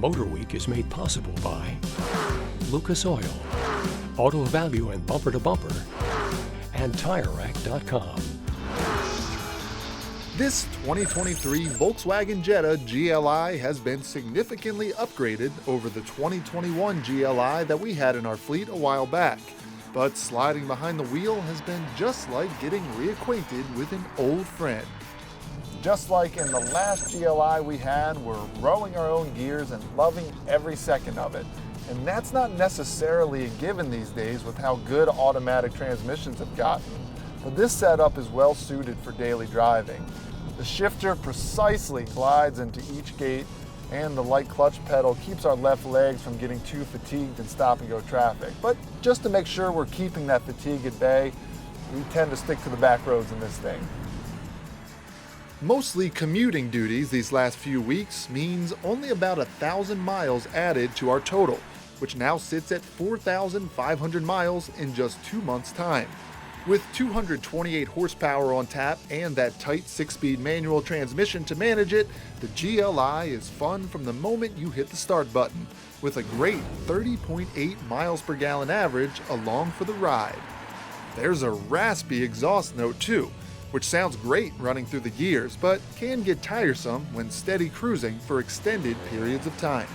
MotorWeek is made possible by Lucas Oil, Auto Value and Bumper to Bumper, and TireRack.com. This 2023 Volkswagen Jetta GLI has been significantly upgraded over the 2021 GLI that we had in our fleet a while back. But sliding behind the wheel has been just like getting reacquainted with an old friend. Just like in the last GLI we had, we're rolling our own gears and loving every second of it. And that's not necessarily a given these days with how good automatic transmissions have gotten. But this setup is well suited for daily driving. The shifter precisely glides into each gate, and the light clutch pedal keeps our left legs from getting too fatigued in stop-and-go traffic. But just to make sure we're keeping that fatigue at bay, we tend to stick to the back roads in this thing. Mostly commuting duties these last few weeks means only about 1,000 miles added to our total, which now sits at 4,500 miles in just 2 months' time. With 228 horsepower on tap and that tight 6-speed manual transmission to manage it, the GLI is fun from the moment you hit the start button, with a great 30.8 miles per gallon average along for the ride. There's a raspy exhaust note too, which sounds great running through the gears, but can get tiresome when steady cruising for extended periods of time.